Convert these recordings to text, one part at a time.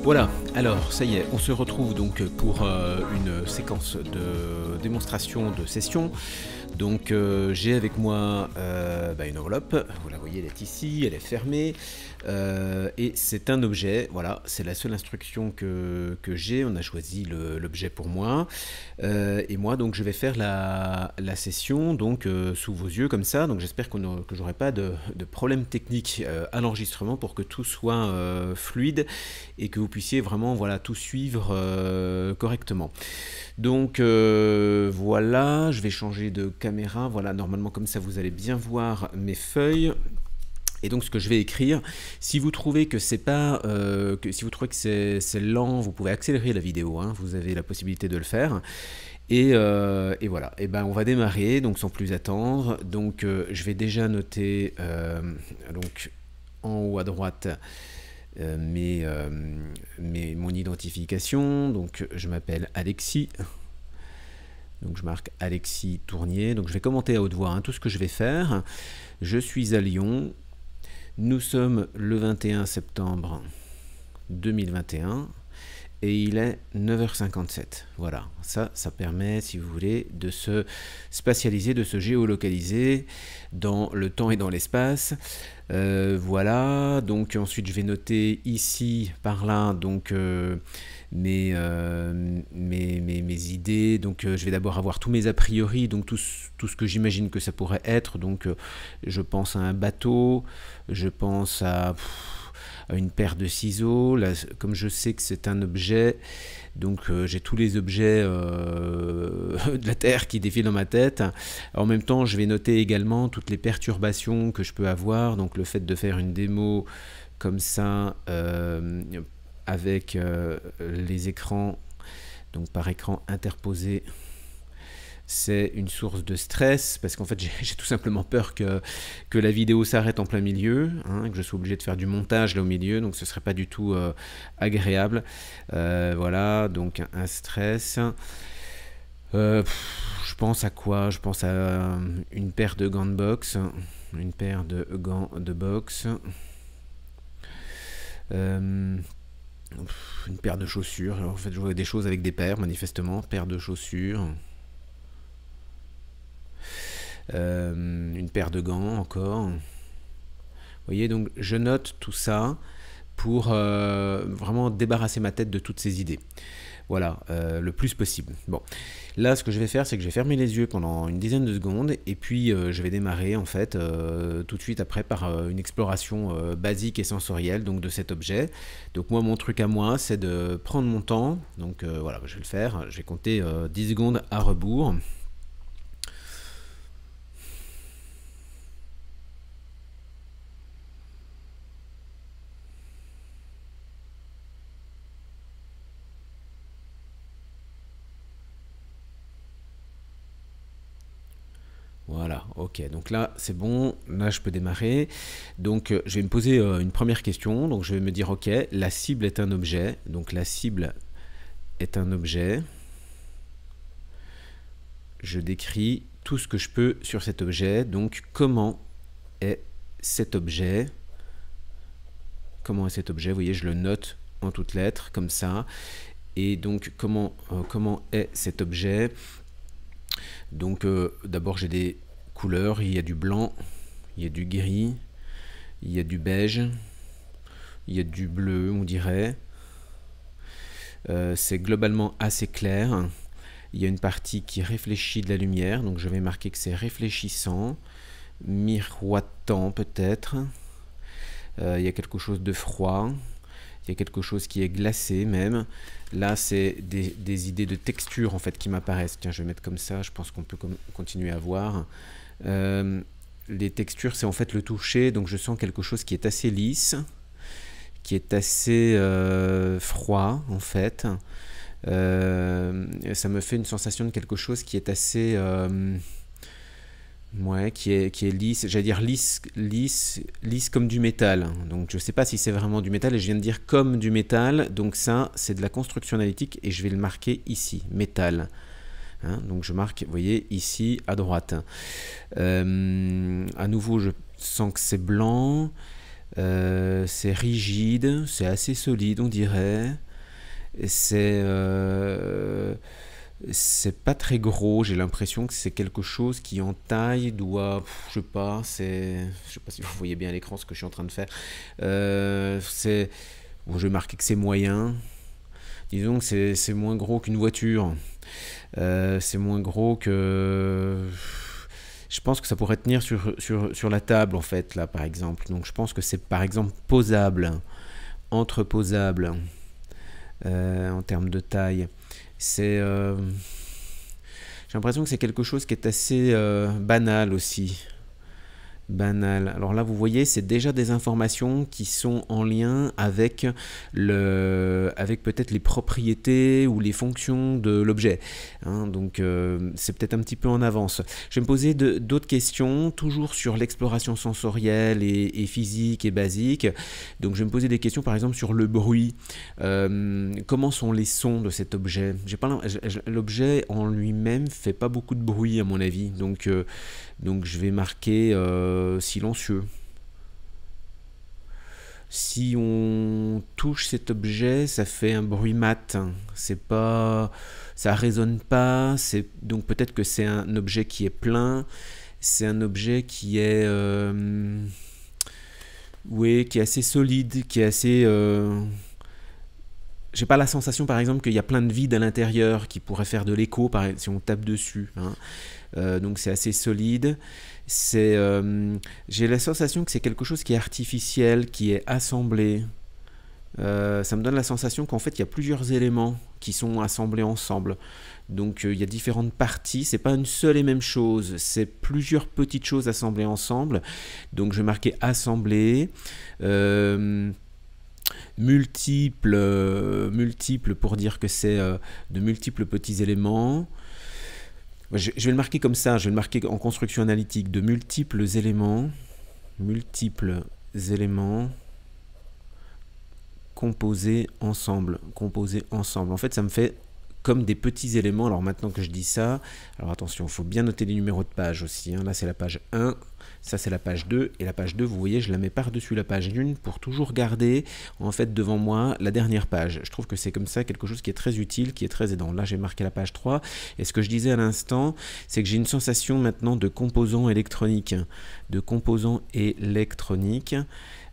Voilà, alors ça y est, on se retrouve donc pour une séquence de démonstration de session. Donc j'ai avec moi une enveloppe, vous la voyez, elle est ici, elle est fermée, et c'est un objet, voilà, c'est la seule instruction que j'ai, on a choisi l'objet pour moi, et moi donc je vais faire la session donc sous vos yeux comme ça, donc j'espère que j'aurai pas de problème technique à l'enregistrement pour que tout soit fluide et que vous puissiez vraiment voilà, tout suivre correctement. Donc voilà, je vais changer de caméra, voilà, normalement comme ça vous allez bien voir mes feuilles. Et donc ce que je vais écrire, si vous trouvez que c'est pas, si vous trouvez que c'est lent, vous pouvez accélérer la vidéo, hein, vous avez la possibilité de le faire. Et voilà, et ben on va démarrer, donc sans plus attendre. Donc je vais déjà noter donc en haut à droite mon identification. Donc je m'appelle Alexis. Donc je marque Alexis Tournier. Donc je vais commenter à haute voix hein, tout ce que je vais faire. Je suis à Lyon. Nous sommes le 21 septembre 2021 et il est 9h57. Voilà, ça permet, si vous voulez, de se spatialiser, de se géolocaliser dans le temps et dans l'espace. Voilà, donc ensuite je vais noter ici, par là, donc mes idées. Donc je vais d'abord avoir tous mes a priori, donc tout ce que j'imagine que ça pourrait être. Donc je pense à un bateau, je pense à une paire de ciseaux. Là, comme je sais que c'est un objet, donc j'ai tous les objets de la Terre qui défilent dans ma tête. En même temps, je vais noter également toutes les perturbations que je peux avoir. Donc le fait de faire une démo comme ça avec les écrans, donc par écran interposé, c'est une source de stress parce qu'en fait j'ai tout simplement peur que la vidéo s'arrête en plein milieu, hein, que je sois obligé de faire du montage là au milieu, donc ce serait pas du tout agréable. Voilà, donc un stress. Je pense à quoi? Je pense à une paire de gants de boxe, une paire de gants de boxe, une paire de chaussures. En fait je vois des choses avec des paires, manifestement, paire de chaussures. Une paire de gants encore. Vous voyez, donc je note tout ça pour vraiment débarrasser ma tête de toutes ces idées. Voilà, le plus possible. Bon, là ce que je vais faire, c'est que je vais fermer les yeux pendant une dizaine de secondes et puis je vais démarrer en fait tout de suite après par une exploration basique et sensorielle donc de cet objet. Donc moi mon truc à moi c'est de prendre mon temps, donc voilà, je vais le faire, je vais compter 10 secondes à rebours. Voilà, ok, donc là c'est bon, là je peux démarrer. Donc je vais me poser une première question, donc je vais me dire ok, la cible est un objet, donc la cible est un objet. Je décris tout ce que je peux sur cet objet, donc comment est cet objet, vous voyez je le note en toutes lettres comme ça, et donc comment est cet objet. Donc d'abord j'ai des couleurs, il y a du blanc, il y a du gris, il y a du beige, il y a du bleu on dirait. C'est globalement assez clair. Il y a une partie qui réfléchit de la lumière, donc je vais marquer que c'est réfléchissant, miroitant peut-être. Il y a quelque chose de froid. Il y a quelque chose qui est glacé même. Là, c'est des idées de texture en fait qui m'apparaissent. Tiens, je vais mettre comme ça, je pense qu'on peut continuer à voir. Les textures, c'est en fait le toucher, donc je sens quelque chose qui est assez lisse, qui est assez froid en fait. Ça me fait une sensation de quelque chose qui est assez... ouais, qui est lisse, j'allais dire lisse comme du métal. Donc je ne sais pas si c'est vraiment du métal et je viens de dire comme du métal, donc ça c'est de la construction analytique et je vais le marquer ici, métal. Hein, donc je marque, vous voyez, ici à droite. À nouveau je sens que c'est blanc, C'est rigide, c'est assez solide, on dirait. C'est pas très gros, j'ai l'impression que c'est quelque chose qui en taille doit, je sais pas si vous voyez bien à l'écran ce que je suis en train de faire. Bon, je vais marquer que c'est moyen. Disons que c'est moins gros qu'une voiture. C'est moins gros que... Je pense que ça pourrait tenir sur la table en fait, là par exemple. Donc je pense que c'est par exemple posable, entreposable en termes de taille. J'ai l'impression que c'est quelque chose qui est assez banal aussi. Banal. Alors là, vous voyez, c'est déjà des informations qui sont en lien avec peut-être les propriétés ou les fonctions de l'objet. Hein, donc, c'est peut-être un petit peu en avance. Je vais me poser d'autres questions, toujours sur l'exploration sensorielle et physique et basique. Donc, je vais me poser des questions, par exemple, sur le bruit. Comment sont les sons de cet objet? L'objet en lui-même fait pas beaucoup de bruit, à mon avis. Donc je vais marquer silencieux. Si on touche cet objet, ça fait un bruit mat. C'est pas, ça résonne pas. Donc peut-être que c'est un objet qui est plein. C'est un objet qui est, oui, qui est assez solide, qui est assez. J'ai pas la sensation, par exemple, qu'il y a plein de vide à l'intérieur qui pourrait faire de l'écho si on tape dessus. Hein. Donc c'est assez solide. J'ai la sensation que c'est quelque chose qui est artificiel, qui est assemblé. Ça me donne la sensation qu'en fait il y a plusieurs éléments qui sont assemblés ensemble. Donc il y a différentes parties, c'est pas une seule et même chose, c'est plusieurs petites choses assemblées ensemble. Donc je vais marquer assemblé. Multiples pour dire que c'est de multiples petits éléments. Je vais le marquer comme ça, je vais le marquer en construction analytique, de multiples éléments composés ensemble. En fait, ça me fait comme des petits éléments. Alors maintenant que je dis ça, alors attention, il faut bien noter les numéros de page aussi. Hein. Là, c'est la page 1. Ça, c'est la page 2. Et la page 2, vous voyez, je la mets par-dessus la page 1 pour toujours garder, en fait, devant moi, la dernière page. Je trouve que c'est comme ça quelque chose qui est très utile, qui est très aidant. Là, j'ai marqué la page 3. Et ce que je disais à l'instant, c'est que j'ai une sensation maintenant de composants électroniques.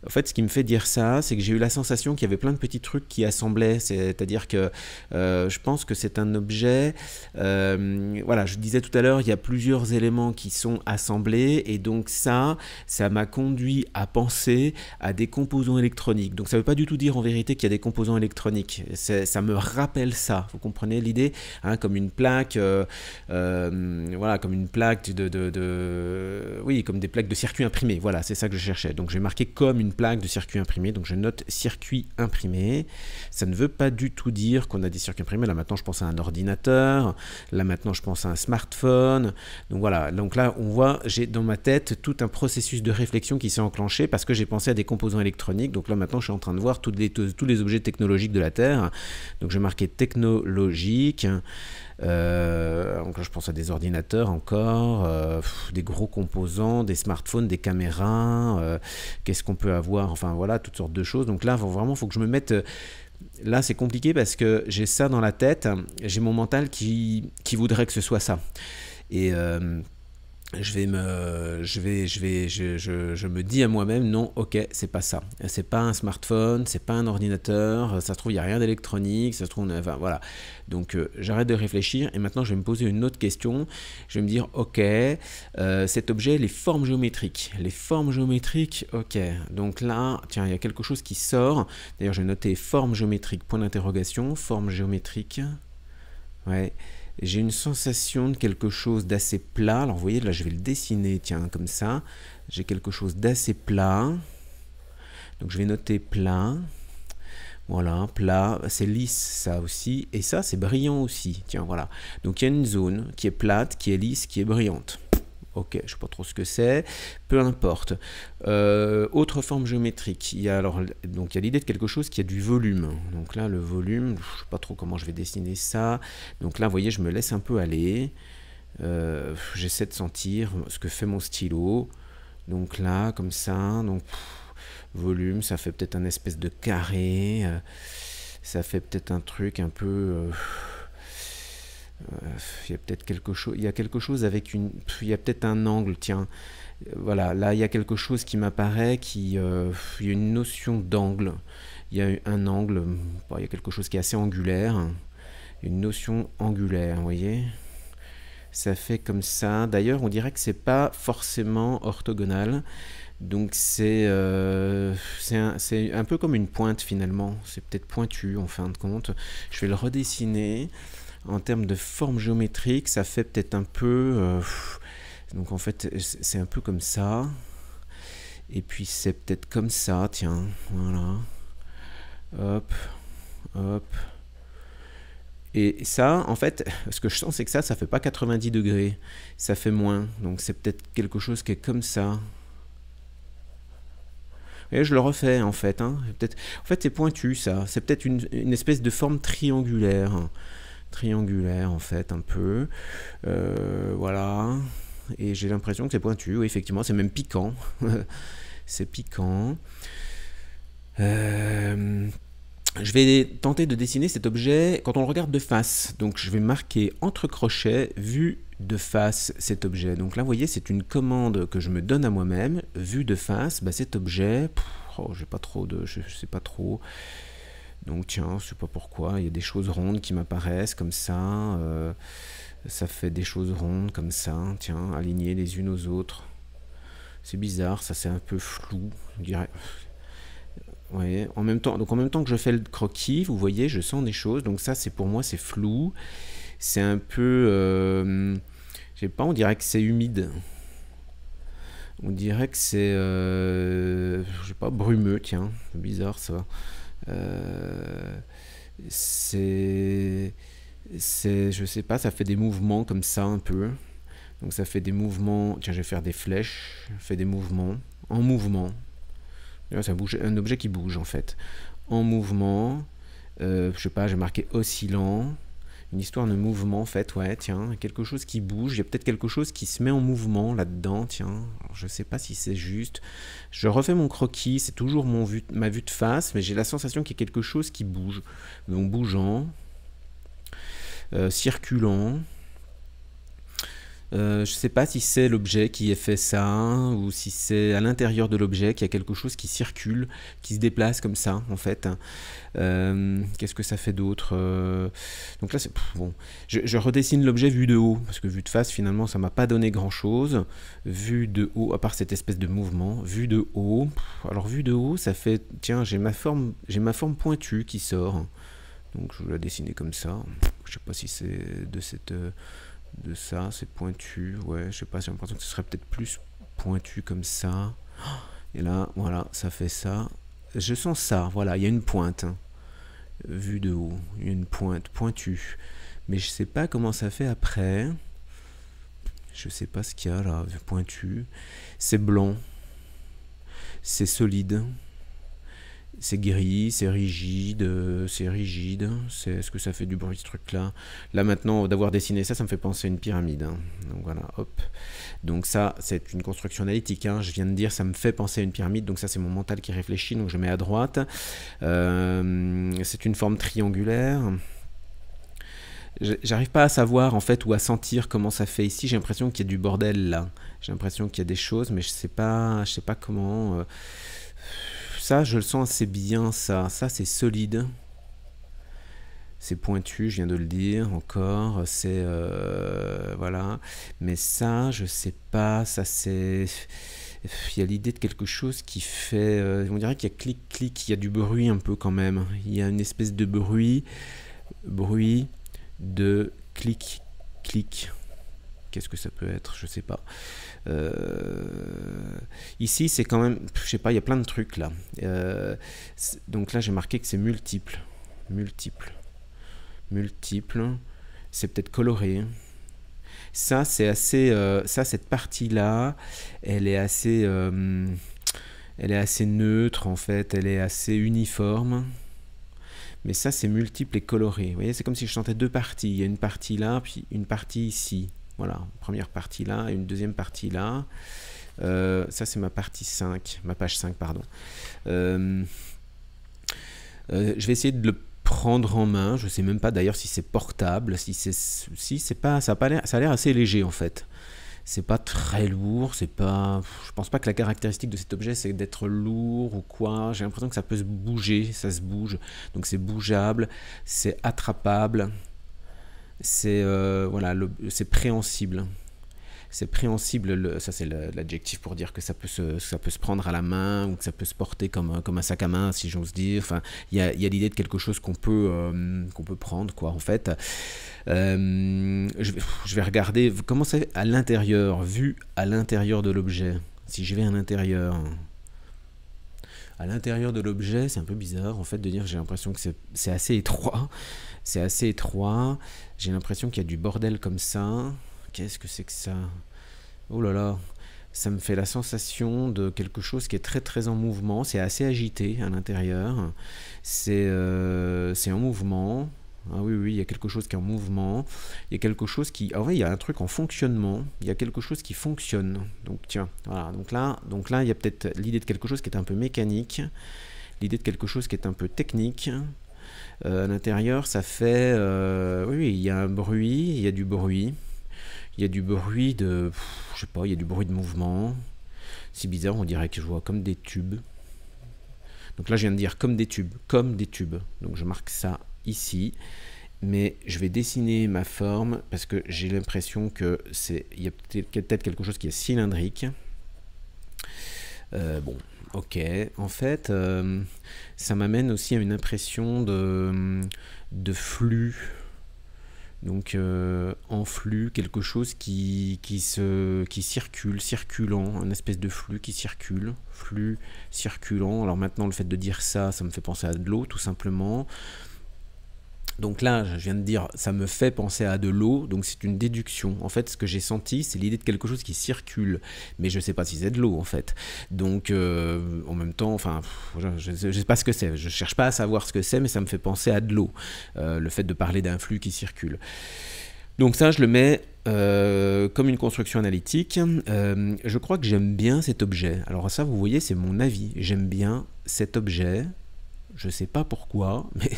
En fait, ce qui me fait dire ça, c'est que j'ai eu la sensation qu'il y avait plein de petits trucs qui assemblaient. C'est-à-dire que je pense que c'est un objet... voilà, je disais tout à l'heure, il y a plusieurs éléments qui sont assemblés. Et donc ça m'a conduit à penser à des composants électroniques. Donc ça ne veut pas du tout dire en vérité qu'il y a des composants électroniques. Ça me rappelle ça. Vous comprenez l'idée, hein, comme une plaque, voilà, comme une plaque oui, comme des plaques de circuit imprimé. Voilà, c'est ça que je cherchais. Donc j'ai marqué comme une plaque de circuit imprimé. Donc je note circuit imprimé. Ça ne veut pas du tout dire qu'on a des circuits imprimés. Là maintenant je pense à un ordinateur. Là maintenant je pense à un smartphone. Donc voilà. Donc là on voit, j'ai dans ma tête tout un processus de réflexion qui s'est enclenché parce que j'ai pensé à des composants électroniques. Donc là maintenant je suis en train de voir tous les objets technologiques de la Terre. Donc je vais marquer technologique. Donc là, je pense à des ordinateurs encore, des gros composants, des smartphones, des caméras, qu'est-ce qu'on peut avoir, enfin voilà, toutes sortes de choses. Donc là, vraiment, il faut que je me mette... Là, c'est compliqué parce que j'ai ça dans la tête, j'ai mon mental qui voudrait que ce soit ça. Et... je me dis à moi-même, non, ok, c'est pas ça. C'est pas un smartphone, c'est pas un ordinateur, ça se trouve, il n'y a rien d'électronique, ça se trouve, enfin, voilà. Donc, j'arrête de réfléchir et maintenant, je vais me poser une autre question. Je vais me dire, ok, cet objet, les formes géométriques. Les formes géométriques, ok. Donc là, tiens, il y a quelque chose qui sort. D'ailleurs, je vais noter forme géométrique, point d'interrogation, forme géométrique. Ouais. J'ai une sensation de quelque chose d'assez plat. Alors vous voyez, là je vais le dessiner, tiens, comme ça. J'ai quelque chose d'assez plat. Donc je vais noter plat. Voilà, plat, c'est lisse ça aussi. Et ça, c'est brillant aussi. Tiens, voilà. Donc il y a une zone qui est plate, qui est lisse, qui est brillante. Ok, je ne sais pas trop ce que c'est, peu importe. Autre forme géométrique, il y a l'idée de quelque chose qui a du volume. Donc là, le volume, je ne sais pas trop comment je vais dessiner ça. Donc là, vous voyez, je me laisse un peu aller. J'essaie de sentir ce que fait mon stylo. Donc là, comme ça, donc volume, ça fait peut-être un espèce de carré, ça fait peut-être un truc un peu... il y a peut-être quelque chose, il y a quelque chose avec une... Il y a peut-être un angle, tiens. Voilà, là il y a quelque chose qui m'apparaît, il y a une notion d'angle. Il y a un angle, bon, il y a quelque chose qui est assez angulaire, une notion angulaire, vous voyez? Ça fait comme ça. D'ailleurs, on dirait que c'est pas forcément orthogonal. Donc c'est un peu comme une pointe finalement. C'est peut-être pointu en fin de compte. Je vais le redessiner. En termes de forme géométrique, ça fait peut-être un peu... donc en fait, c'est un peu comme ça. Et puis c'est peut-être comme ça, tiens. Voilà. Hop, hop. Et ça, en fait, ce que je sens, c'est que ça fait pas 90 degrés. Ça fait moins. Donc c'est peut-être quelque chose qui est comme ça. Et je le refais, en fait. Hein. En fait, c'est pointu, ça. C'est peut-être une espèce de forme triangulaire. Triangulaire, en fait, un peu. Voilà. Et j'ai l'impression que c'est pointu. Oui, effectivement, c'est même piquant. C'est piquant. Je vais tenter de dessiner cet objet quand on le regarde de face. Donc je vais marquer entre crochets, vue de face, cet objet. Donc là, vous voyez, c'est une commande que je me donne à moi-même. Vue de face, bah, cet objet, j'ai pas trop de... je sais pas trop. Donc tiens, je sais pas pourquoi, il y a des choses rondes qui m'apparaissent comme ça. Ça fait des choses rondes comme ça, tiens, alignées les unes aux autres. C'est bizarre, ça c'est un peu flou, je dirais. Ouais, en même temps que je fais le croquis, vous voyez, je sens des choses. Donc ça, c'est pour moi, c'est flou. C'est un peu, je sais pas, on dirait que c'est humide. On dirait que c'est, je sais pas, brumeux. Tiens, c'est bizarre ça. Je sais pas, ça fait des mouvements comme ça un peu. Donc ça fait des mouvements. Tiens, je vais faire des flèches. Je fais des mouvements en mouvement. C'est un objet qui bouge en fait. En mouvement, je sais pas, j'ai marqué oscillant. Une histoire de mouvement en fait, ouais, tiens, quelque chose qui bouge. Il y a peut-être quelque chose qui se met en mouvement là-dedans, tiens. Alors, je sais pas si c'est juste. Je refais mon croquis, c'est toujours ma vue de face, mais j'ai la sensation qu'il y a quelque chose qui bouge. Donc bougeant, circulant. Je sais pas si c'est l'objet qui a fait ça ou si c'est à l'intérieur de l'objet qu'il y a quelque chose qui circule, qui se déplace comme ça en fait. Qu'est-ce que ça fait d'autre? Donc là c'est bon. Je redessine l'objet vu de haut parce que vu de face finalement ça m'a pas donné grand chose. Vu de haut, à part cette espèce de mouvement, vu de haut. Alors vu de haut ça fait, tiens, j'ai ma forme pointue qui sort. Donc je vais la dessiner comme ça. Je sais pas si c'est de cette de ça, c'est pointu, ouais, je sais pas, j'ai l'impression que ce serait peut-être plus pointu comme ça. Et là, voilà, ça fait ça. Je sens ça, voilà, il y a une pointe. Hein. Vue de haut, il y a une pointe, pointue. Mais je sais pas comment ça fait après. Je sais pas ce qu'il y a là, pointu. C'est blanc. C'est solide. C'est gris, c'est rigide, est-ce que ça fait du bruit ce truc-là? Là maintenant, d'avoir dessiné ça, ça me fait penser à une pyramide. Hein. Donc voilà, hop. Donc ça, c'est une construction analytique. Hein. Je viens de dire, ça me fait penser à une pyramide, donc ça c'est mon mental qui réfléchit, donc je mets à droite. C'est une forme triangulaire. J'arrive pas à savoir en fait ou à sentir comment ça fait ici. J'ai l'impression qu'il y a du bordel là. J'ai l'impression qu'il y a des choses, mais je sais pas comment... Ça, je le sens assez bien, ça. Ça, c'est solide. C'est pointu, je viens de le dire, encore. C'est... voilà. Mais ça, je sais pas. Ça, c'est... Il y a l'idée de quelque chose qui fait... on dirait qu'il y a clic-clic. Il y a du bruit un peu quand même. Il y a une espèce de bruit. Bruit de clic-clic. Qu'est-ce que ça peut être? Je sais pas. Ici, c'est quand même... Je sais pas, il y a plein de trucs là. Donc là, j'ai marqué que c'est multiple. Multiple. Multiple. C'est peut-être coloré. Ça, c'est assez... ça, cette partie-là, elle est assez neutre, en fait. Elle est assez uniforme. Mais ça, c'est multiple et coloré. Vous voyez, c'est comme si je sentais deux parties. Il y a une partie là, puis une partie ici. Voilà, première partie là et une deuxième partie là. Ça c'est ma partie 5, ma page 5, pardon. Je vais essayer de le prendre en main. Je sais même pas d'ailleurs si c'est portable, si c'est pas, ça a l'air assez léger en fait. C'est pas très lourd, c'est pas. Je pense pas que la caractéristique de cet objet c'est d'être lourd ou quoi. J'ai l'impression que ça peut se bouger, ça se bouge. Donc c'est bougeable, c'est attrapable, c'est voilà, c'est préhensible. C'est préhensible, ça c'est l'adjectif pour dire que ça peut se prendre à la main ou que ça peut se porter comme un sac à main, si j'ose dire. Enfin, il y a l'idée de quelque chose qu'on peut prendre, quoi, en fait. Je vais regarder comment c'est à l'intérieur, vu à l'intérieur de l'objet. Si je vais à l'intérieur de l'objet, c'est un peu bizarre, en fait, de dire, j'ai l'impression que c'est assez étroit. C'est assez étroit. J'ai l'impression qu'il y a du bordel comme ça. Qu'est-ce que c'est que ça? Oh là là, ça me fait la sensation de quelque chose qui est très très en mouvement. C'est assez agité à l'intérieur. C'est en mouvement. Ah oui, oui, il y a quelque chose qui est en mouvement. Il y a quelque chose qui... Ah oui, il y a un truc en fonctionnement. Il y a quelque chose qui fonctionne. Donc tiens, voilà. Donc là il y a peut-être l'idée de quelque chose qui est un peu mécanique. L'idée de quelque chose qui est un peu technique. À l'intérieur, ça fait... oui, il y a un bruit, il y a du bruit. Il y a du bruit de... je sais pas, il y a du bruit de mouvement. C'est bizarre, on dirait que je vois comme des tubes. Donc là, je viens de dire comme des tubes, comme des tubes. Donc je marque ça ici. Mais je vais dessiner ma forme parce que j'ai l'impression que il y a peut-être quelque chose qui est cylindrique. Bon, ok. En fait, ça m'amène aussi à une impression de flux. Donc en flux, quelque chose qui circule, circulant, un espèce de flux qui circule, flux circulant. Alors maintenant, le fait de dire ça, ça me fait penser à de l'eau, tout simplement. Donc là, je viens de dire, ça me fait penser à de l'eau, donc c'est une déduction. En fait, ce que j'ai senti, c'est l'idée de quelque chose qui circule, mais je ne sais pas si c'est de l'eau, en fait. Donc, en même temps, enfin, je ne sais pas ce que c'est, je ne cherche pas à savoir ce que c'est, mais ça me fait penser à de l'eau, le fait de parler d'un flux qui circule. Donc ça, je le mets comme une construction analytique. Je crois que j'aime bien cet objet. Alors ça, vous voyez, c'est mon avis. J'aime bien cet objet. Je sais pas pourquoi, mais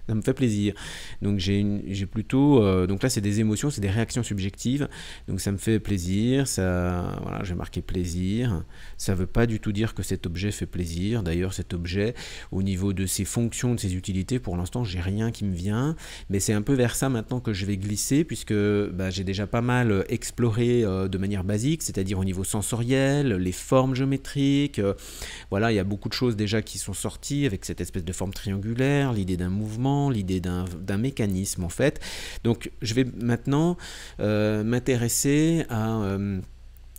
ça me fait plaisir. Donc j'ai plutôt, donc là c'est des émotions, c'est des réactions subjectives. Donc ça me fait plaisir. Ça, voilà, j'ai marqué plaisir. Ça veut pas du tout dire que cet objet fait plaisir. D'ailleurs, cet objet, au niveau de ses fonctions, de ses utilités, pour l'instant, j'ai rien qui me vient. Mais c'est un peu vers ça maintenant que je vais glisser, puisque bah, j'ai déjà pas mal exploré de manière basique, c'est-à-dire au niveau sensoriel, les formes géométriques. Voilà, il y a beaucoup de choses déjà qui sont sorties avec cette espèce de forme triangulaire, l'idée d'un mouvement, l'idée d'un mécanisme en fait. Donc je vais maintenant m'intéresser à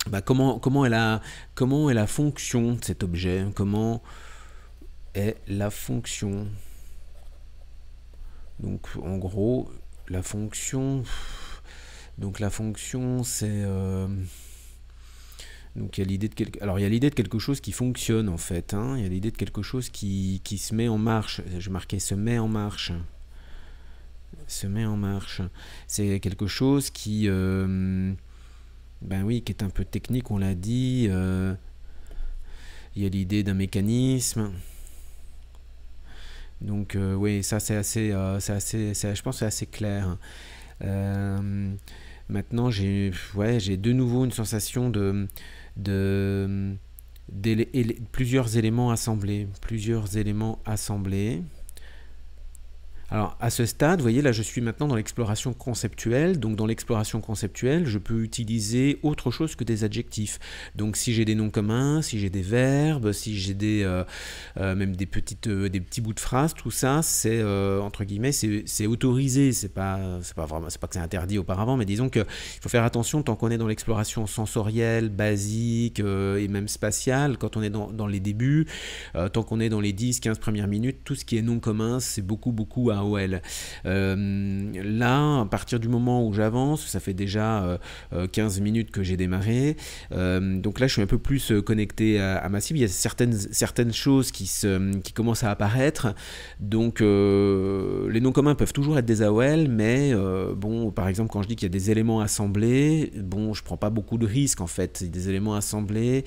bah, comment est la fonction de cet objet, comment est la fonction. Donc en gros, la fonction, c'est... Donc il y a l'idée de quelque chose qui fonctionne en fait, hein. Il y a l'idée de quelque chose qui se met en marche. Je marquais se met en marche. Se met en marche. C'est quelque chose qui, ben oui, qui est un peu technique, on l'a dit. Il y a l'idée d'un mécanisme. Donc oui, ça c'est assez, je pense que c'est assez clair. Maintenant j'ai de nouveau une sensation plusieurs éléments assemblés. Alors à ce stade, vous voyez, là je suis maintenant dans l'exploration conceptuelle. Donc dans l'exploration conceptuelle, je peux utiliser autre chose que des adjectifs. Donc si j'ai des noms communs, si j'ai des verbes, si j'ai même des petits bouts de phrases, tout ça, c'est entre guillemets, c'est autorisé. C'est pas que c'est interdit auparavant, mais disons qu'il faut faire attention tant qu'on est dans l'exploration sensorielle, basique et même spatiale, quand on est dans les débuts, tant qu'on est dans les 10-15 premières minutes, tout ce qui est non commun, c'est beaucoup AOL. Là, à partir du moment où j'avance, ça fait déjà 15 minutes que j'ai démarré, donc là je suis un peu plus connecté à ma cible. Il y a certaines choses qui commencent à apparaître, donc les noms communs peuvent toujours être des AOL, mais bon, par exemple quand je dis qu'il y a des éléments assemblés, bon, je prends pas beaucoup de risques en fait. C'est des éléments assemblés,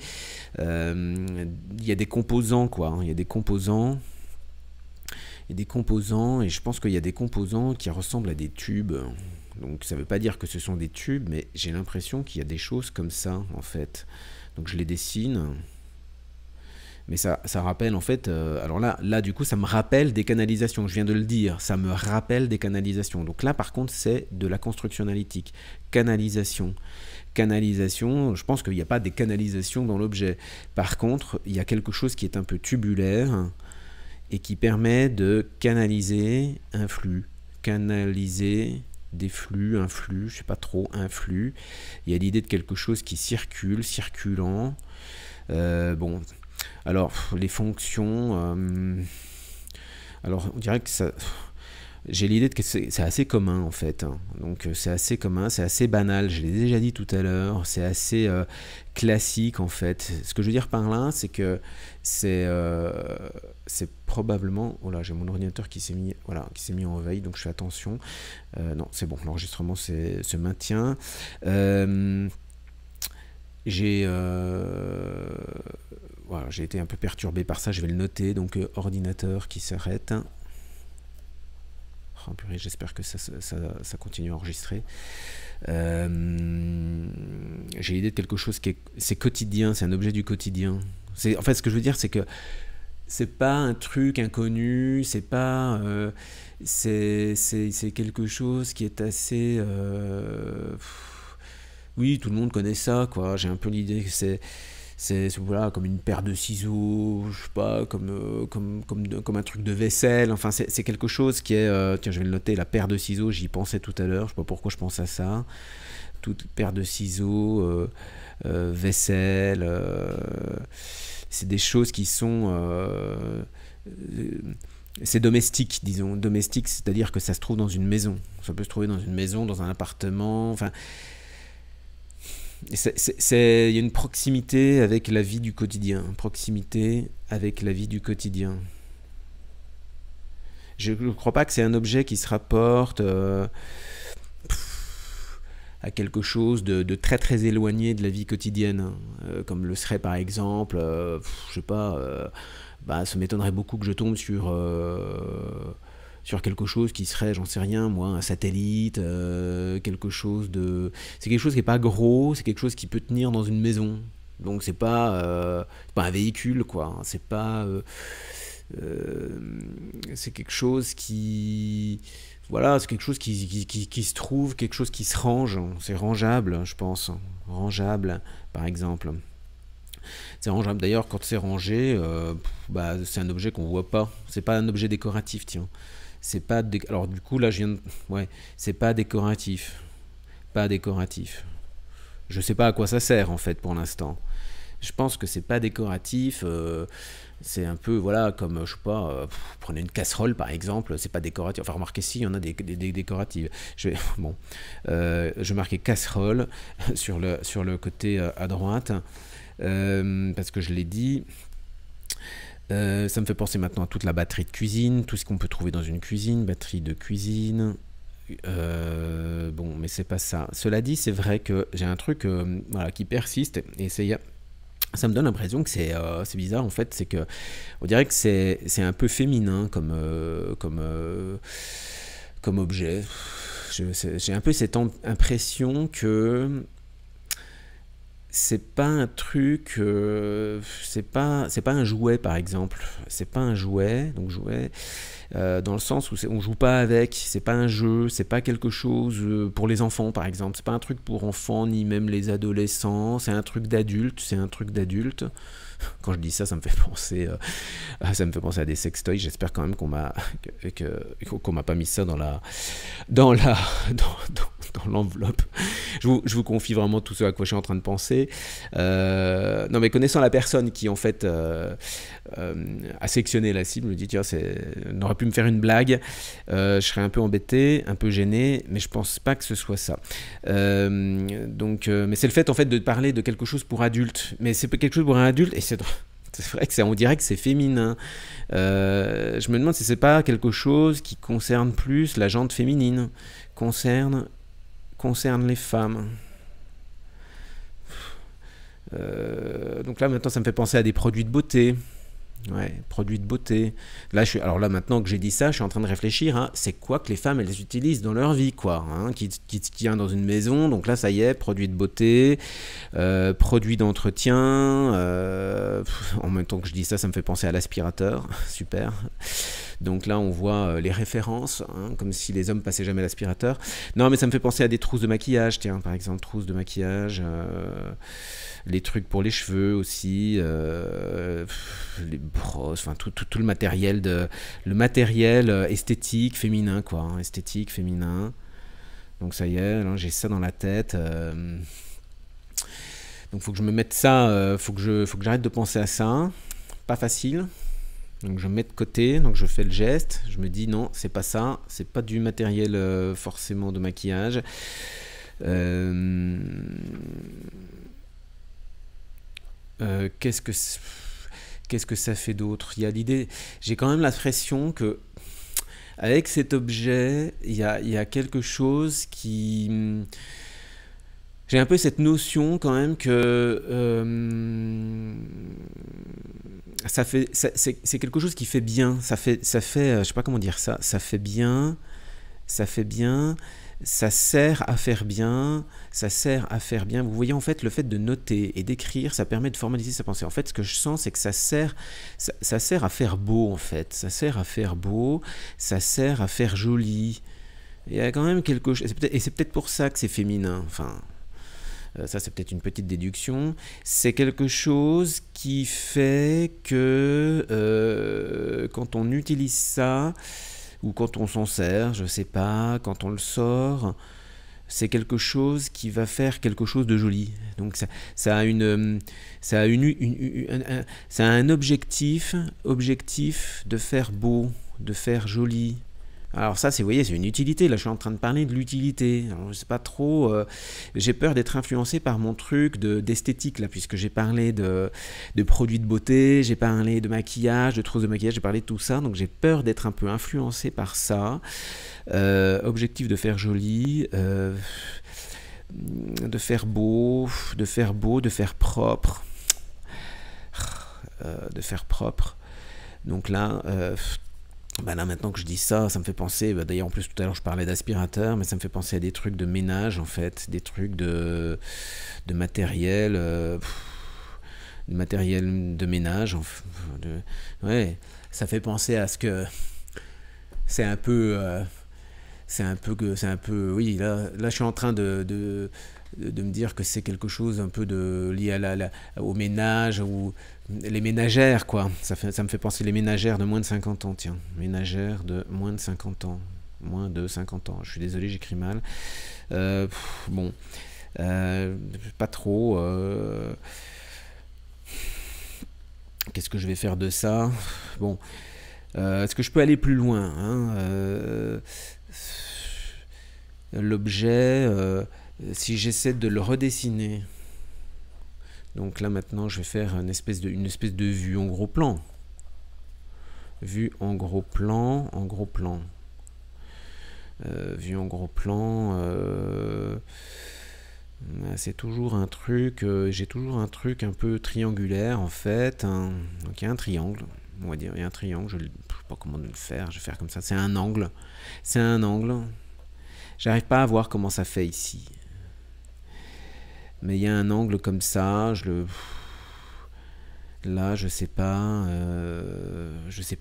il y a des composants quoi, hein, il y a des composants et je pense qu'il y a des composants qui ressemblent à des tubes. Donc ça veut pas dire que ce sont des tubes, mais j'ai l'impression qu'il y a des choses comme ça en fait. Donc je les dessine. Mais ça rappelle en fait, alors là du coup ça me rappelle des canalisations, je viens de le dire, ça me rappelle des canalisations. Donc là par contre c'est de la construction analytique, canalisation, je pense qu'il n'y a pas des canalisations dans l'objet. Par contre il y a quelque chose qui est un peu tubulaire et qui permet de canaliser un flux, canaliser des flux, un flux, je sais pas trop, un flux. Il y a l'idée de quelque chose qui circule, circulant, bon... Alors, les fonctions, alors on dirait que ça... J'ai l'idée que c'est assez commun en fait, hein. Donc c'est assez commun, c'est assez banal, je l'ai déjà dit tout à l'heure, c'est assez classique en fait. Ce que je veux dire par là, c'est que c'est probablement... Oh là, j'ai mon ordinateur qui s'est mis, voilà, qui s'est mis en veille, donc je fais attention. Non, c'est bon, l'enregistrement se maintient. Voilà, j'ai été un peu perturbé par ça, je vais le noter, donc ordinateur qui s'arrête. Oh, purée, j'espère que ça continue à enregistrer. J'ai l'idée de quelque chose qui c'est quotidien, c'est un objet du quotidien. En fait, ce que je veux dire, c'est que c'est pas un truc inconnu, c'est pas... c'est quelque chose qui est assez... oui, tout le monde connaît ça, quoi. J'ai un peu l'idée que c'est voilà, comme une paire de ciseaux, je sais pas, comme un truc de vaisselle. Enfin, c'est quelque chose qui est... tiens, je vais le noter, la paire de ciseaux, j'y pensais tout à l'heure, je sais pas pourquoi je pense à ça. Toute paire de ciseaux, vaisselle... c'est des choses qui sont... c'est domestique, disons. Domestique, c'est-à-dire que ça se trouve dans une maison. Ça peut se trouver dans une maison, dans un appartement, enfin... Il y a une proximité avec la vie du quotidien. Je ne crois pas que c'est un objet qui se rapporte à quelque chose de très très éloigné de la vie quotidienne, comme le serait par exemple, je sais pas, ça m'étonnerait beaucoup que je tombe sur quelque chose qui serait, j'en sais rien moi, un satellite, quelque chose de... C'est quelque chose qui n'est pas gros, c'est quelque chose qui peut tenir dans une maison. Donc c'est pas un véhicule, quoi. C'est pas... c'est quelque chose qui... Voilà, c'est quelque chose qui se trouve, quelque chose qui se range. C'est rangeable, je pense. Rangeable, par exemple. C'est rangeable. D'ailleurs, quand c'est rangé, c'est un objet qu'on voit pas. C'est pas un objet décoratif, tiens. C'est pas alors du coup là je viens de... ouais, c'est pas décoratif. Pas décoratif. Je sais pas à quoi ça sert en fait pour l'instant. Je pense que c'est pas décoratif, c'est un peu voilà comme je sais pas, prenez une casserole par exemple, c'est pas décoratif. Enfin remarquez si il y en a des décoratives. Bon, je marquais casserole sur le côté à droite parce que je l'ai dit. Ça me fait penser maintenant à toute la batterie de cuisine, tout ce qu'on peut trouver dans une cuisine, batterie de cuisine. Bon, mais c'est pas ça. Cela dit, c'est vrai que j'ai un truc voilà, qui persiste et ça me donne l'impression que c'est bizarre en fait. C'est que on dirait que c'est un peu féminin comme objet. J'ai un peu cette impression que c'est pas un truc, c'est pas un jouet par exemple, c'est pas un jouet, donc jouet dans le sens où on joue pas avec, c'est pas un jeu, c'est pas quelque chose pour les enfants par exemple, c'est pas un truc pour enfants ni même les adolescents, c'est un truc d'adulte, Quand je dis ça, ça me fait penser à des sextoys. J'espère quand même qu'on m'a pas mis ça dans dans l'enveloppe. Je vous confie vraiment tout ce à quoi je suis en train de penser. Non, mais connaissant la personne qui en fait a sélectionné la cible, je me dis tiens, on aurait pu me faire une blague, je serais un peu embêté, un peu gêné, mais je pense pas que ce soit ça. Mais c'est le fait en fait de parler de quelque chose pour adultes, mais c'est quelque chose pour un adulte et c'est vrai que on dirait que c'est féminin. Je me demande si c'est pas quelque chose qui concerne plus la gente féminine, concerne les femmes. Donc là maintenant ça me fait penser à des produits de beauté. Ouais, produits de beauté. Alors là, maintenant que j'ai dit ça, je suis en train de réfléchir. Hein, c'est quoi que les femmes, elles utilisent dans leur vie, quoi. Hein, qui tient dans une maison. Donc là, ça y est, produits de beauté, produits d'entretien. En même temps que je dis ça, ça me fait penser à l'aspirateur. Super. Donc là, on voit les références, hein, comme si les hommes passaient jamais l'aspirateur. Non, mais ça me fait penser à des trousses de maquillage. Tiens, par exemple, trousses de maquillage. Les trucs pour les cheveux aussi, les brosses, enfin tout le matériel esthétique féminin, quoi, hein, esthétique féminin. Donc ça y est, là, j'ai ça dans la tête. Donc faut que je me mette ça, faut que j'arrête de penser à ça. Pas facile. Donc je mets de côté, donc je fais le geste, je me dis non, c'est pas ça, c'est pas du matériel forcément de maquillage. Qu'est-ce que ça fait d'autre? Il y a l'idée, j'ai quand même l'impression que avec cet objet, il y a quelque chose qui... J'ai un peu cette notion quand même que c'est quelque chose qui fait bien. Ça fait, je sais pas comment dire ça. Ça fait bien. Ça sert à faire bien, Vous voyez, en fait, le fait de noter et d'écrire, ça permet de formaliser sa pensée. En fait, ce que je sens, c'est que ça sert à faire beau, en fait. Ça sert à faire beau, ça sert à faire joli. Il y a quand même quelque chose... Et c'est peut-être pour ça que c'est féminin. Enfin, ça, c'est peut-être une petite déduction. C'est quelque chose qui fait que quand on utilise ça... ou quand on s'en sert, je sais pas, quand on le sort, c'est quelque chose qui va faire quelque chose de joli. Donc ça a un objectif de faire beau, de faire joli. Alors ça, vous voyez, c'est une utilité. Là, je suis en train de parler de l'utilité. Alors, je sais pas trop. J'ai peur d'être influencé par mon truc d'esthétique là, puisque j'ai parlé de produits de beauté, j'ai parlé de maquillage, de trousses de maquillage, j'ai parlé de tout ça. Donc j'ai peur d'être un peu influencé par ça. Objectif de faire joli, de faire beau, de faire propre, Donc là. Là maintenant que je dis ça, ça me fait penser, d'ailleurs en plus tout à l'heure je parlais d'aspirateur, mais ça me fait penser à des trucs de ménage en fait, des trucs de matériel, de ménage, ouais, ça fait penser à ce que c'est un peu, oui, là je suis en train de me dire que c'est quelque chose un peu lié au ménage ou les ménagères, quoi. Ça me fait penser les ménagères de moins de 50 ans, tiens. Ménagères de moins de 50 ans. Moins de 50 ans. Je suis désolé, j'écris mal. Bon. Pas trop. Qu'est-ce que je vais faire de ça? Bon. Est-ce que je peux aller plus loin, hein? L'objet, si j'essaie de le redessiner... Donc là maintenant je vais faire une espèce de vue en gros plan. Vue en gros plan. C'est toujours un truc, j'ai toujours un truc un peu triangulaire en fait. Donc il y a un triangle, on va dire, il y a un triangle, je ne sais pas comment le faire, je vais faire comme ça, c'est un angle. J'arrive pas à voir comment ça fait ici. Mais il y a un angle comme ça, là je sais pas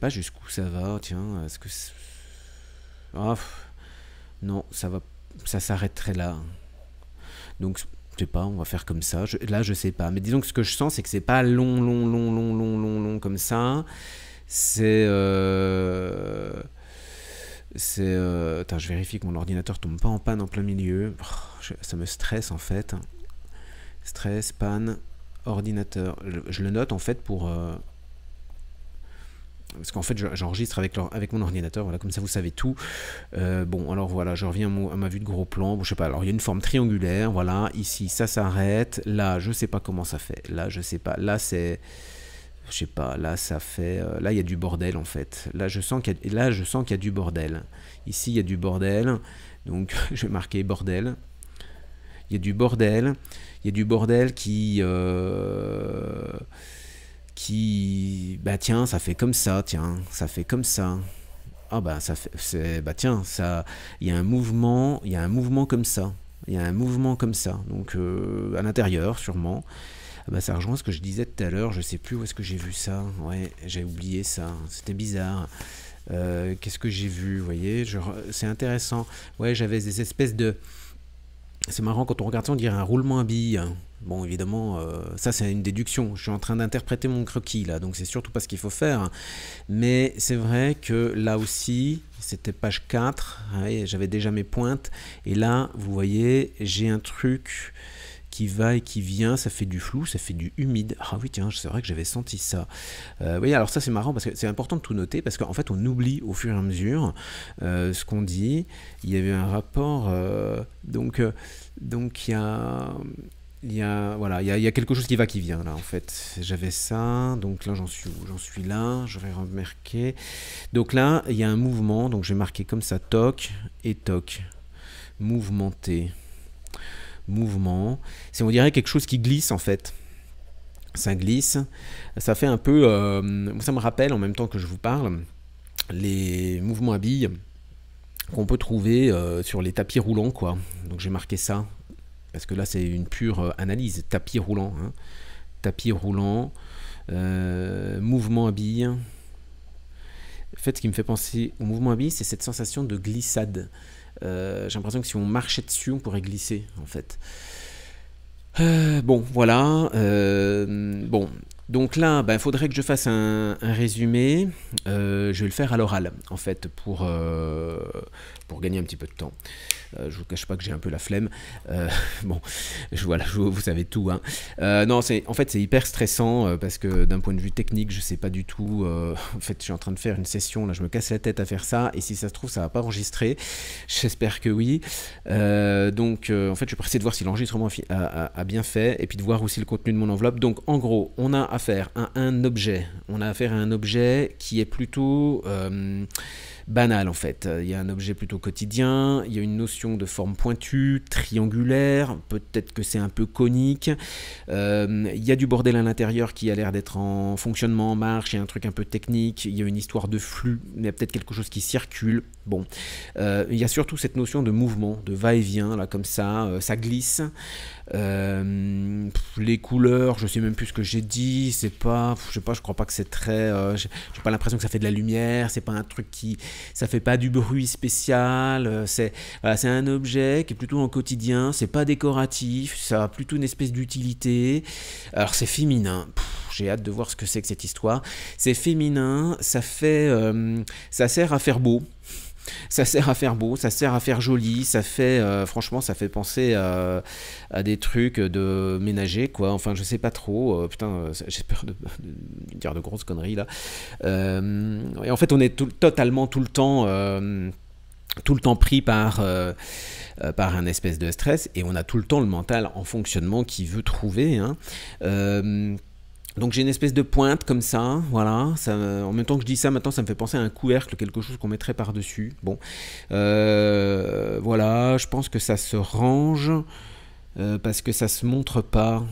jusqu'où ça va, tiens, est-ce que non, ça s'arrêterait là. Donc je sais pas, on va faire comme ça, là je sais pas, mais disons que ce que je sens c'est que c'est pas long comme ça, c'est Attends, je vérifie que mon ordinateur tombe pas en panne en plein milieu. Ça me stresse en fait. Stress, panne, ordinateur. Je le note en fait pour... parce qu'en fait j'enregistre avec mon ordinateur, voilà, comme ça vous savez tout. Bon, alors voilà, je reviens à ma vue de gros plan. Bon, je sais pas, alors il y a une forme triangulaire, voilà, ici ça s'arrête, là je sais pas comment ça fait, là je sais pas, là c'est... Je sais pas, là ça fait... là il y a du bordel en fait, là je sens qu'il y a du bordel. Ici il y a du bordel, donc je vais marquer bordel. Il y a du bordel, bah tiens, ça fait comme ça, tiens, ça fait comme ça. Ah bah ça fait, bah tiens, ça, il y a un mouvement comme ça, il y a un mouvement comme ça, donc à l'intérieur sûrement. Ah bah ça rejoint ce que je disais tout à l'heure, je sais plus où est-ce que j'ai vu ça, ouais, j'ai oublié ça, c'était bizarre. Qu'est-ce que j'ai vu, vous voyez, c'est intéressant, ouais, j'avais des espèces de... C'est marrant, quand on regarde ça, on dirait un roulement à billes. Bon, évidemment, ça c'est une déduction. Je suis en train d'interpréter mon croquis là, donc c'est surtout pas ce qu'il faut faire. Mais c'est vrai que là aussi, c'était page 4, ouais, j'avais déjà mes pointes. Et là, vous voyez, j'ai un truc qui va et qui vient, ça fait du flou, ça fait du humide. Ah oui, tiens, c'est vrai que j'avais senti ça. Oui, alors ça c'est marrant parce que c'est important de tout noter parce qu'en fait on oublie au fur et à mesure ce qu'on dit. Il y avait un rapport, donc voilà, il y a quelque chose qui va qui vient là en fait. J'avais ça, donc là j'en suis où? J'en suis là, je vais remarquer. Donc là il y a un mouvement, donc j'ai marqué comme ça toc et toc, mouvementé. Mouvement, c'est on dirait quelque chose qui glisse en fait, ça glisse, ça fait un peu, ça me rappelle en même temps que je vous parle, les mouvements à billes qu'on peut trouver sur les tapis roulants quoi, donc j'ai marqué ça, parce que là c'est une pure analyse, tapis roulant, hein. Tapis roulant, mouvement à billes, en fait ce qui me fait penser au mouvement à billes c'est cette sensation de glissade. J'ai l'impression que si on marchait dessus, on pourrait glisser, en fait. Bon, voilà. Bon, donc là, il faudrait que je fasse un résumé. Je vais le faire à l'oral, en fait, pour gagner un petit peu de temps. Je vous cache pas que j'ai un peu la flemme. Bon, voilà, vous savez tout. Hein. Non, en fait, c'est hyper stressant parce que d'un point de vue technique, je sais pas du tout. En fait, je suis en train de faire une session, là, je me casse la tête à faire ça. Et si ça se trouve, ça va pas enregistrer. J'espère que oui. Donc, en fait, je vais essayer de voir si l'enregistrement a bien fait et puis de voir aussi le contenu de mon enveloppe. Donc, en gros, on a affaire à un objet. On a affaire à un objet qui est plutôt... banal en fait, il y a un objet plutôt quotidien, il y a une notion de forme pointue, triangulaire, peut-être que c'est un peu conique, il y a du bordel à l'intérieur qui a l'air d'être en fonctionnement, en marche, il y a un truc un peu technique, il y a une histoire de flux, il y a peut-être quelque chose qui circule, bon, il y a surtout cette notion de mouvement, de va-et-vient, là comme ça glisse, les couleurs, je sais même plus ce que j'ai dit, c'est pas, je sais pas, je crois pas que c'est très, j'ai pas l'impression que ça fait de la lumière, c'est pas un truc qui, ça fait pas du bruit spécial, c'est un objet qui est plutôt en quotidien, c'est pas décoratif, ça a plutôt une espèce d'utilité, alors c'est féminin, j'ai hâte de voir ce que c'est que cette histoire, c'est féminin, ça sert à faire beau. Ça sert à faire beau, ça sert à faire joli, ça fait, franchement, ça fait penser à des trucs de ménager, quoi. Enfin, je sais pas trop. Putain, j'ai peur de dire de grosses conneries là. Et en fait, on est totalement tout le temps pris par un espèce de stress, et on a tout le temps le mental en fonctionnement qui veut trouver. Hein. Donc j'ai une espèce de pointe comme ça, voilà, en même temps que je dis ça, maintenant ça me fait penser à un couvercle, quelque chose qu'on mettrait par-dessus. Bon, voilà, je pense que ça se range, parce que ça se montre pas.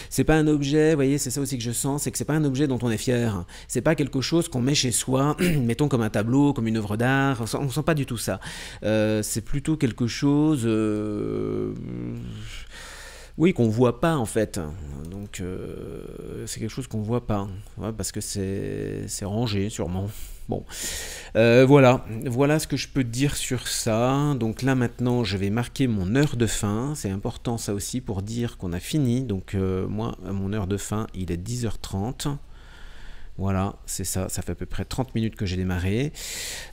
C'est pas un objet, vous voyez, c'est ça aussi que je sens, c'est que c'est pas un objet dont on est fier. C'est pas quelque chose qu'on met chez soi, mettons comme un tableau, comme une œuvre d'art, on sent pas du tout ça. C'est plutôt quelque chose... oui, qu'on voit pas en fait, donc c'est quelque chose qu'on voit pas, ouais, parce que c'est rangé sûrement. Bon, voilà ce que je peux te dire sur ça. Donc là maintenant je vais marquer mon heure de fin, c'est important ça aussi pour dire qu'on a fini. Donc moi, à mon heure de fin, il est 10h30. Voilà, c'est ça, ça fait à peu près 30 minutes que j'ai démarré.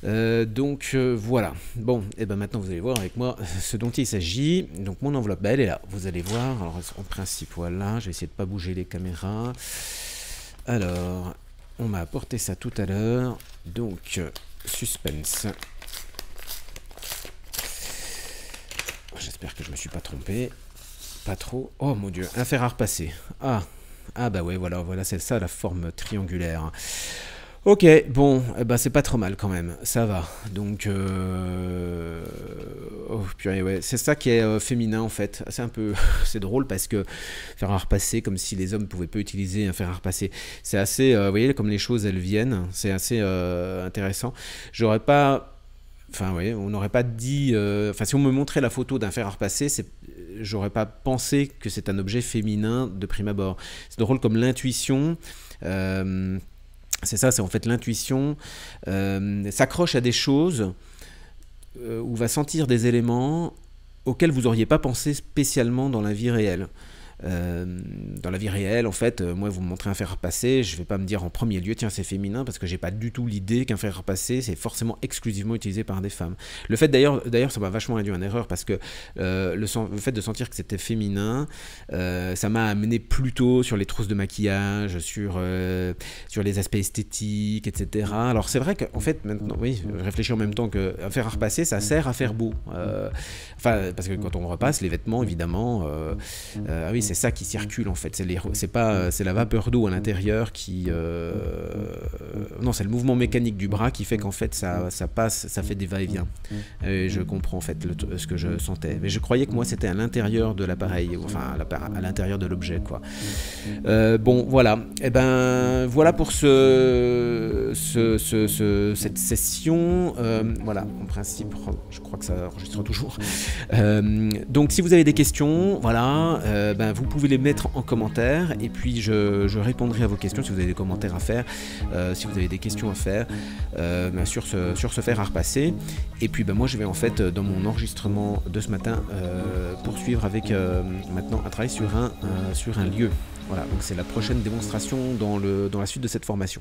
Voilà. Bon, et ben maintenant vous allez voir avec moi ce dont il s'agit. Donc mon enveloppe, elle est là, vous allez voir. Alors en principe, voilà, je vais essayer de ne pas bouger les caméras. Alors, on m'a apporté ça tout à l'heure. Donc, suspense. J'espère que je ne me suis pas trompé. Pas trop. Oh mon dieu, un fer à repasser. Ah bah ouais, voilà, c'est ça la forme triangulaire. Ok, bon, eh ben, c'est pas trop mal quand même, ça va. Donc, oh purée, ouais, c'est ça qui est féminin en fait. C'est un peu, c'est drôle parce que fer à repasser, comme si les hommes pouvaient pas utiliser un fer à repasser. C'est assez, vous voyez, comme les choses elles viennent, c'est assez intéressant. J'aurais pas. Enfin, oui, on n'aurait pas dit. Enfin, si on me montrait la photo d'un fer à repasser, j'aurais pas pensé que c'est un objet féminin de prime abord. C'est drôle comme l'intuition. C'est ça, c'est en fait l'intuition. S'accroche à des choses ou va sentir des éléments auxquels vous n'auriez pas pensé spécialement dans la vie réelle. Dans la vie réelle, en fait, moi, vous me montrez un fer à repasser, je vais pas me dire en premier lieu, tiens, c'est féminin, parce que j'ai pas du tout l'idée qu'un fer à repasser, c'est forcément exclusivement utilisé par des femmes. Le fait, d'ailleurs, ça m'a vachement induit en erreur, parce que le fait de sentir que c'était féminin, ça m'a amené plutôt sur les trousses de maquillage, sur les aspects esthétiques, etc. Alors, c'est vrai qu'en fait, maintenant, oui, je réfléchis en même temps qu'un fer à repasser, ça sert à faire beau. Enfin, parce que quand on repasse, les vêtements, évidemment, ah oui, c'est ça qui circule en fait, c'est la vapeur d'eau à l'intérieur qui... non, c'est le mouvement mécanique du bras qui fait qu'en fait ça passe, ça fait des va-et-vient. Et je comprends en fait ce que je sentais. Mais je croyais que moi c'était à l'intérieur de l'appareil, enfin à l'intérieur de l'objet quoi. Bon, voilà. Et ben voilà pour cette session. Voilà, en principe, je crois que ça enregistre toujours. Donc si vous avez des questions, voilà, ben, vous pouvez les mettre en commentaire et puis je répondrai à vos questions si vous avez des commentaires à faire, si vous avez des questions à faire sur ce fer à repasser. Et puis ben, moi je vais en fait dans mon enregistrement de ce matin poursuivre avec maintenant un travail sur un lieu. Voilà, donc c'est la prochaine démonstration dans la suite de cette formation.